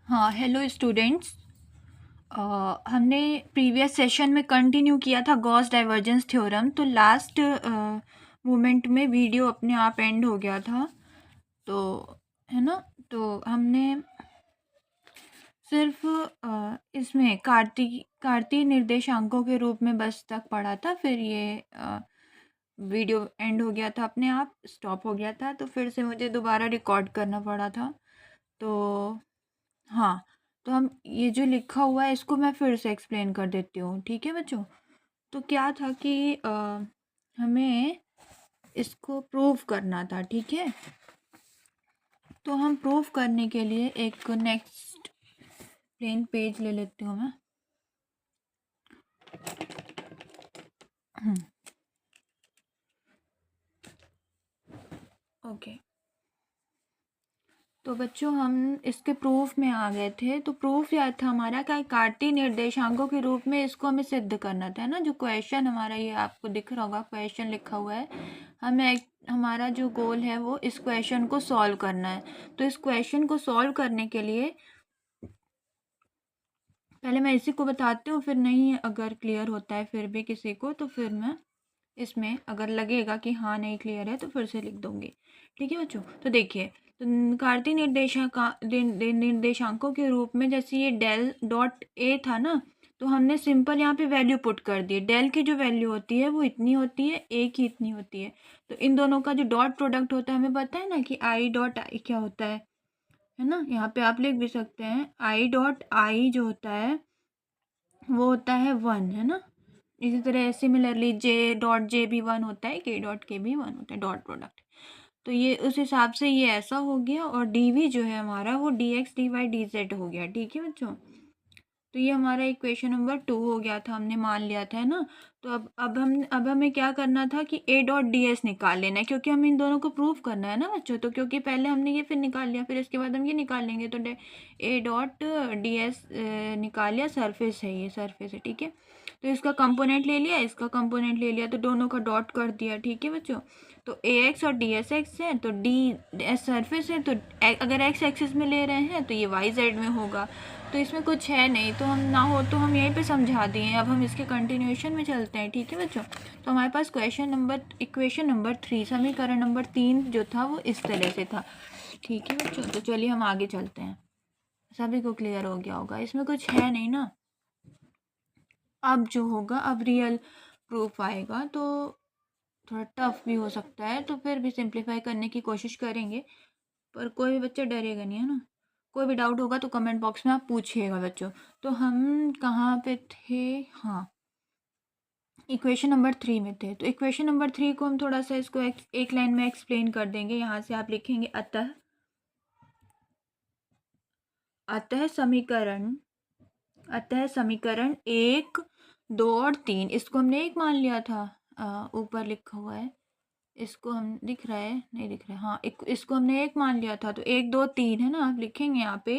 हाँ, hello students. हमने previous session में कंटिन्यू किया था गॉस डाइवर्जेंस थ्योरम। तो लास्ट मोमेंट में वीडियो अपने आप एंड हो गया था, तो है ना। तो हमने सिर्फ इसमें कार्तीय निर्देशांकों के रूप में बस तक पढ़ा था। फिर ये वीडियो एंड हो गया था, अपने आप स्टॉप हो गया था, तो फिर से मुझे दोबारा रिकॉर्ड करना पड़ा था। तो हाँ, तो हम ये जो लिखा हुआ है इसको मैं फिर से एक्सप्लेन कर देती हूँ, ठीक है बच्चों। तो क्या था कि हमें इसको प्रूव करना था, ठीक है। तो हम प्रूव करने के लिए एक नेक्स्ट प्लेन पेज ले लेती हूँ मैं। ओके, तो बच्चों हम इसके प्रूफ में आ गए थे। तो प्रूफ याद था हमारा क्या, कार्तीय निर्देशांकों के रूप में इसको हमें सिद्ध करना था, है ना। जो क्वेश्चन हमारा ये आपको दिख रहा होगा, क्वेश्चन लिखा हुआ है। हमें हमारा जो गोल है वो इस क्वेश्चन को सॉल्व करना है। तो इस क्वेश्चन को सॉल्व करने के लिए पहले मैं इसी को बताती हूँ, फिर नहीं अगर क्लियर होता है फिर भी किसी को, तो फिर मैं इसमें अगर लगेगा कि हाँ नहीं क्लियर है तो फिर से लिख दूंगी, ठीक है बच्चों। तो देखिए, तो कार्तीय निर्देशांकों के रूप में जैसे ये डेल डॉट ए था ना, तो हमने सिंपल यहाँ पे वैल्यू पुट कर दी। डेल की जो वैल्यू होती है वो इतनी होती है, ए की इतनी होती है। तो इन दोनों का जो डॉट प्रोडक्ट होता है, हमें पता है ना कि आई डॉट आई क्या होता है ना। यहाँ पे आप लिख भी सकते हैं, आई डॉट आई जो होता है वो होता है 1, है ना। इसी तरह सिमिलरली जे डॉट जे भी 1 होता है, के डॉट के भी 1 होता है, डॉट प्रोडक्ट। तो ये उस हिसाब से ये ऐसा हो गया, और डी वी जो है हमारा वो d x D Y D z हो गया, ठीक है बच्चों। तो ये हमारा इक्वेशन नंबर 2 हो गया था, हमने मान लिया था, है ना। तो अब हमें क्या करना था कि ए डॉट डी एस निकाल लेना है, क्योंकि हमें इन दोनों को प्रूफ करना है ना बच्चों। तो क्योंकि पहले हमने ये फिर निकाल लिया, फिर इसके बाद हम ये निकाल लेंगे। तो ए डॉट डी एस निकाल लिया, सरफेस है, ये सरफेस है, ठीक है। तो इसका कंपोनेंट ले लिया, इसका कंपोनेंट ले लिया, तो दोनों का डॉट कर दिया, ठीक है बच्चों। तो ए एक्स और डी एस एक्स है, तो डी एस सरफेस है, तो अगर एक्स एक्सिस में ले रहे हैं तो ये वाई जेड में होगा। तो इसमें कुछ है नहीं, तो हम ना हो तो हम यहीं पे समझा दिए। अब हम इसके कंटिन्यूएशन में चलते हैं, ठीक है बच्चों। तो हमारे पास इक्वेशन नंबर 3, समीकरण नंबर 3 जो था वो इस तरह से था, ठीक है बच्चों। तो चलिए हम आगे चलते हैं। सभी को क्लियर हो गया होगा, इसमें कुछ है नहीं ना। अब जो होगा, अब रियल प्रूफ आएगा, तो थोड़ा टफ भी हो सकता है, तो फिर भी सिंप्लीफाई करने की कोशिश करेंगे। पर कोई भी बच्चा डरेगा नहीं, है ना। कोई भी डाउट होगा तो कमेंट बॉक्स में आप पूछिएगा बच्चों। तो हम कहाँ पे थे, हाँ, इक्वेशन नंबर 3 में थे। तो इक्वेशन नंबर 3 को हम थोड़ा सा इसको एक लाइन में एक्सप्लेन कर देंगे। यहाँ से आप लिखेंगे अतः अतः समीकरण अतः समीकरण 1, 2 और 3, इसको हमने एक मान लिया था। ऊपर लिखा हुआ है, इसको हम दिख रहा है, नहीं दिख रहा है, हाँ, इसको हमने एक मान लिया था। तो 1, 2, 3 है ना, आप लिखेंगे यहाँ पे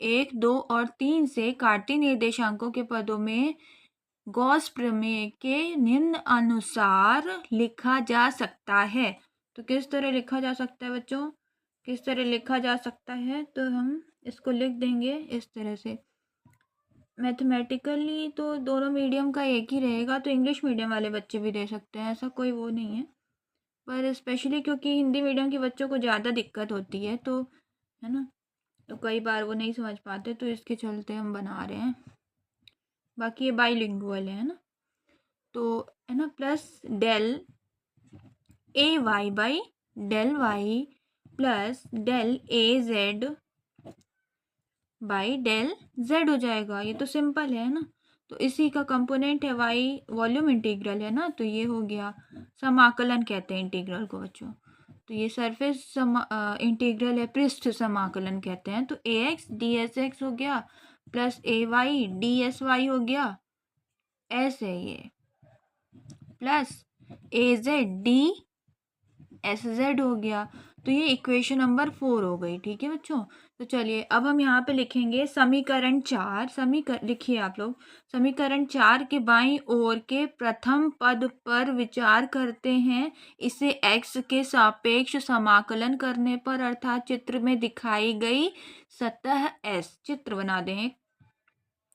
1, 2 और 3 से कार्तीय निर्देशांकों के पदों में गॉस प्रमेय के निम्न अनुसार लिखा जा सकता है। तो किस तरह लिखा जा सकता है बच्चों, किस तरह लिखा जा सकता है, तो हम इसको लिख देंगे इस तरह से। मैथमेटिकली तो दोनों मीडियम का एक ही रहेगा, तो इंग्लिश मीडियम वाले बच्चे भी दे सकते हैं, ऐसा कोई वो नहीं है। पर स्पेशली क्योंकि हिंदी मीडियम के बच्चों को ज़्यादा दिक्कत होती है, तो है ना, तो कई बार वो नहीं समझ पाते, तो इसके चलते हम बना रहे हैं। बाकी ये बाईलिंगुअल है ना। तो है ना, plus del A Y by del Y plus del A z by del z हो जाएगा। ये तो सिंपल है ना। तो इसी का कंपोनेंट है वाई, वॉल्यूम इंटीग्रल है ना, तो ये हो गया, समाकलन कहते हैं इंटीग्रल को बच्चों। तो ये सरफेस इंटीग्रल है, पृष्ठ समाकलन कहते हैं। तो ए एक्स डी एस एक्स हो गया, plus A Y D S Y हो गया, ऐसे ये, plus A Z D S Z हो गया। तो ये इक्वेशन नंबर 4 हो गई, ठीक है बच्चों। तो चलिए अब हम यहाँ पे लिखेंगे समीकरण 4। लिखिए आप लोग। समीकरण 4 के बाईं ओर के प्रथम पद पर विचार करते हैं। इसे x के सापेक्ष समाकलन करने पर अर्थात चित्र में दिखाई गई सतह S, चित्र बना दें।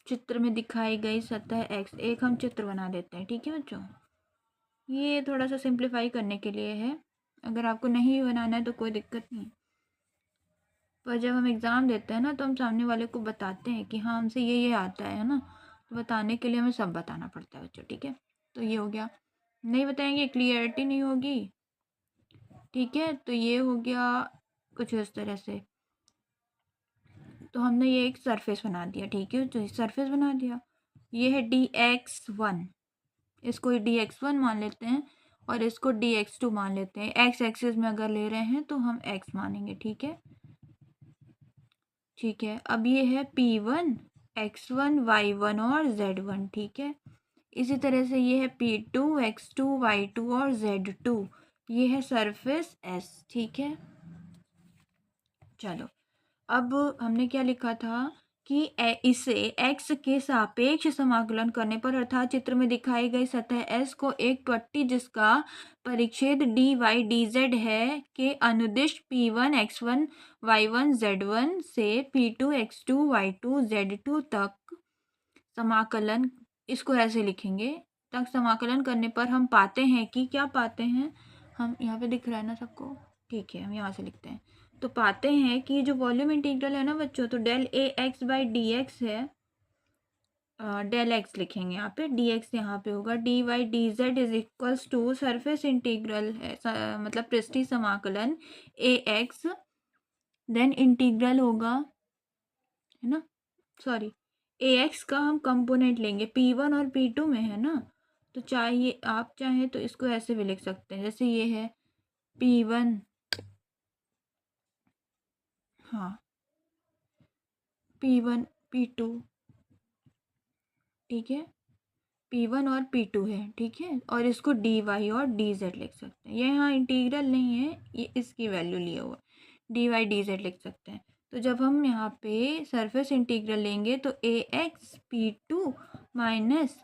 चित्र में दिखाई गई सतह x एक हम चित्र बना देते हैं। ठीक है बच्चों, ये थोड़ा सा सिंप्लीफाई करने के लिए है। अगर आपको नहीं बनाना है तो कोई दिक्कत नहीं, पर जब हम एग्ज़ाम देते हैं ना तो हम सामने वाले को बताते हैं कि हाँ हमसे ये आता है ना, तो बताने के लिए हमें सब बताना पड़ता है बच्चों। ठीक है, तो ये हो गया। नहीं बताएंगे क्लियरिटी नहीं होगी। ठीक है, तो ये हो गया कुछ इस तरह से। तो हमने ये एक सरफेस बना दिया। ठीक है, तो सरफेस बना दिया। ये है dx1, इसको dx1 मान लेते हैं और इसको dx2 मान लेते हैं। x एक्सिस में अगर ले रहे हैं तो हम x मानेंगे। ठीक है, ठीक है। अब ये है P1, x1, y1 और z1। ठीक है, इसी तरह से ये है P2, x2, y2 और z2। ये है सरफेस S। ठीक है, चलो अब हमने क्या लिखा था कि इसे x के सापेक्ष समाकलन करने पर अर्थात चित्र में दिखाई गई सतह S को एक पट्टी जिसका परिच्छेद dy dz है के अनुदिश P1 x1 y1 z1 से P2 x2 y2 z2 तक समाकलन, इसको ऐसे लिखेंगे, तक समाकलन करने पर हम पाते हैं कि क्या पाते हैं हम, यहाँ पे दिख रहा है ना सबको। ठीक है, हम यहाँ से लिखते हैं। तो पाते हैं कि जो वॉल्यूम इंटीग्रल है ना बच्चों, तो del a x by d x है। डेल एक्स लिखेंगे यहाँ पे, डी एक्स यहाँ पे होगा। D Y D Z is equals to surface integral है, मतलब पृष्ठीय समाकलन ए एक्स, देन इंटीग्रल होगा, है ना, सॉरी ए एक्स का हम कंपोनेंट लेंगे, P1 और P2 में है ना, तो चाहिए आप चाहें तो इसको ऐसे भी लिख सकते हैं। जैसे ये है P1, हाँ P1 P2, ठीक है, P1 और P2 है। ठीक है, और इसको डी वाई और डी जेड लिख सकते हैं। ये यहाँ इंटीग्रल नहीं है, ये इसकी वैल्यू लिया हुआ, डी वाई डी जेड लिख सकते हैं। तो जब हम यहाँ पे सरफेस इंटीग्रल लेंगे तो ए एक्स P2 माइनस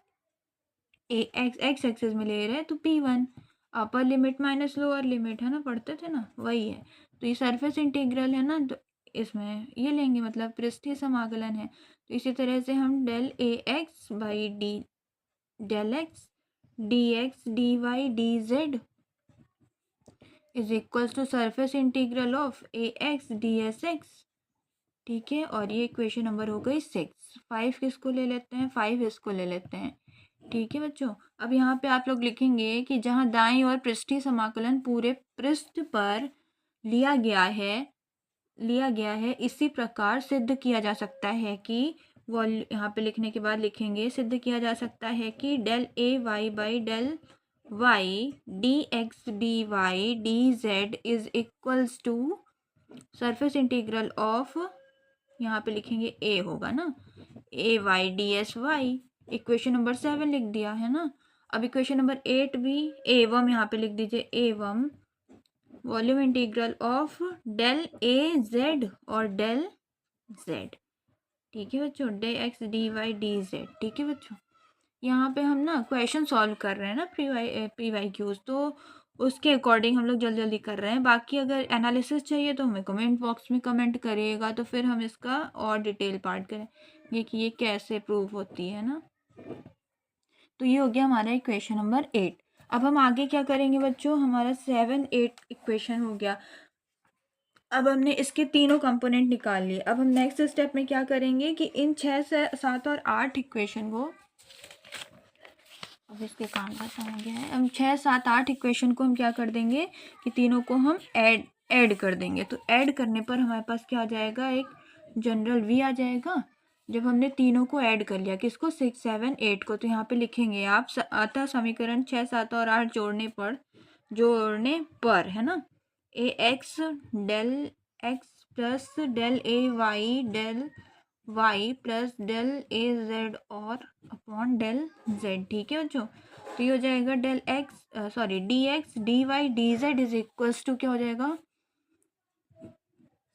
ए एक्स एक्स एक्सिस में ले रहे हैं तो P1, upper limit minus lower limit, है ना, पढ़ते थे ना, वही है। तो ये सरफेस इंटीग्रल है ना, तो इसमें ये लेंगे, मतलब पृष्ठीय समाकलन है। तो इसी तरह से हम del a x by d del x D x D Y D Z is equals to surface integral of A x D S x. ठीक है, और ये इक्वेशन नंबर हो गई 6। 5 किसको ले लेते हैं, 5 इसको ले लेते हैं। ठीक है बच्चों, अब यहाँ पे आप लोग लिखेंगे कि जहाँ दाईं और पृष्ठीय समाकलन पूरे पृष्ठ पर लिया गया है इसी प्रकार सिद्ध किया जा सकता है कि यहाँ पे लिखने के बाद लिखेंगे, सिद्ध किया जा सकता है कि del A Y by del Y D x D Y D Z is equals to surface integral of, यहाँ पे लिखेंगे ए होगा ना, A Y D S Y. Equation number 7 लिख दिया है ना। अब इक्वेशन नंबर 8 भी एवं, यहाँ पे लिख दीजिए एवं volume integral of del A Z और डेल जेड। ठीक है बच्चों, d x D Y D z. ठीक है बच्चों, यहाँ पे हम ना क्वेश्चन सॉल्व कर रहे हैं ना, पी वाई क्यूज, तो उसके अकॉर्डिंग हम लोग जल्दी जल्दी कर रहे हैं। बाकी अगर एनालिसिस चाहिए तो हमें कमेंट बॉक्स में कमेंट करिएगा, तो फिर हम इसका और डिटेल पार्ट करेंगे कि ये कैसे प्रूव होती है ना। तो ये हो गया हमारा इक्वेशन नंबर 8। अब हम आगे क्या करेंगे बच्चों, हमारा 7 8 इक्वेशन हो गया। अब हमने इसके तीनों कंपोनेंट निकाल लिए। अब हम नेक्स्ट स्टेप में क्या करेंगे कि इन 6 7 और 8 इक्वेशन को, अब इसके काम खत्म हो गया है, हम 6 7 8 इक्वेशन को हम क्या कर देंगे कि तीनों को हम ऐड कर देंगे। तो ऐड करने पर हमारे पास क्या आ जाएगा, एक जनरल वी आ जाएगा। जब हमने तीनों को ऐड कर लिया, किसको, 6 7 8 को, तो यहाँ पे लिखेंगे आप अतः समीकरण 6 7 और 8 जोड़ने पर है ना, A X del X plus del A Y del Y plus del A Z और अपॉन डेल जेड। ठीक है बच्चों, तो ये हो जाएगा del x D x D Y D Z is equals to क्या हो जाएगा,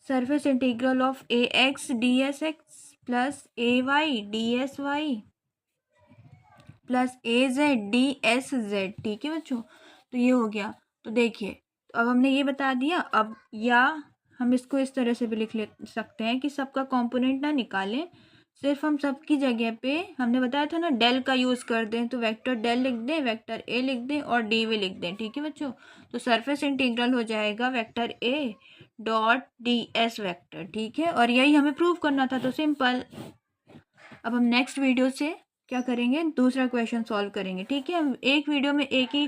surface integral of A x D S X plus A Y D S Y plus A Z D S Z. ठीक है बच्चों, तो ये हो गया। तो देखिए, तो अब हमने ये बता दिया। अब या हम इसको इस तरह से भी लिख ले सकते हैं कि सबका कंपोनेंट ना निकालें, सिर्फ हम सबकी जगह पे हमने बताया था ना डेल का यूज़ कर दें, तो वेक्टर डेल लिख दें, वेक्टर ए लिख दें और डी वी लिख दें। ठीक है बच्चों, तो सरफेस इंटीग्रल हो जाएगा vector A dot D S vector. ठीक है, और यही हमें प्रूव करना था, तो सिंपल। अब हम नेक्स्ट वीडियो से क्या करेंगे, दूसरा क्वेश्चन सॉल्व करेंगे। ठीक है, हम एक वीडियो में एक ही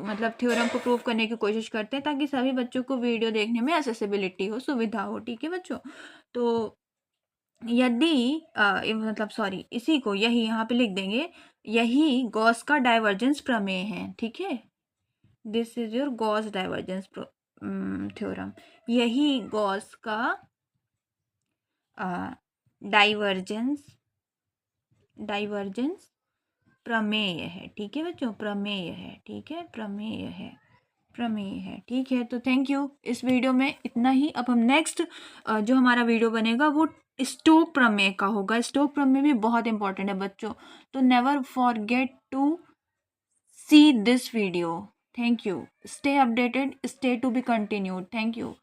मतलब थ्योरम को प्रूव करने की कोशिश करते हैं, ताकि सभी बच्चों को वीडियो देखने में एक्सेसिबिलिटी हो, सुविधा हो। ठीक है बच्चों, तो यदि मतलब सॉरी, इसी को यही यहाँ पे लिख देंगे, यही गॉस का डाइवर्जेंस प्रमेय है। ठीक है, this is your Gauss divergence theorem. यही गॉस का डाइवर्जेंस प्रमेय है। ठीक है बच्चों, प्रमेय है। ठीक है, प्रमेय है, प्रमेय है। ठीक है, तो थैंक यू। इस वीडियो में इतना ही। अब हम नेक्स्ट जो हमारा वीडियो बनेगा वो स्टोक प्रमेय का होगा। स्टोक प्रमेय भी बहुत इंपॉर्टेंट है बच्चों, तो never forget to see this video. Thank you, stay updated, stay to be continued. Thank you.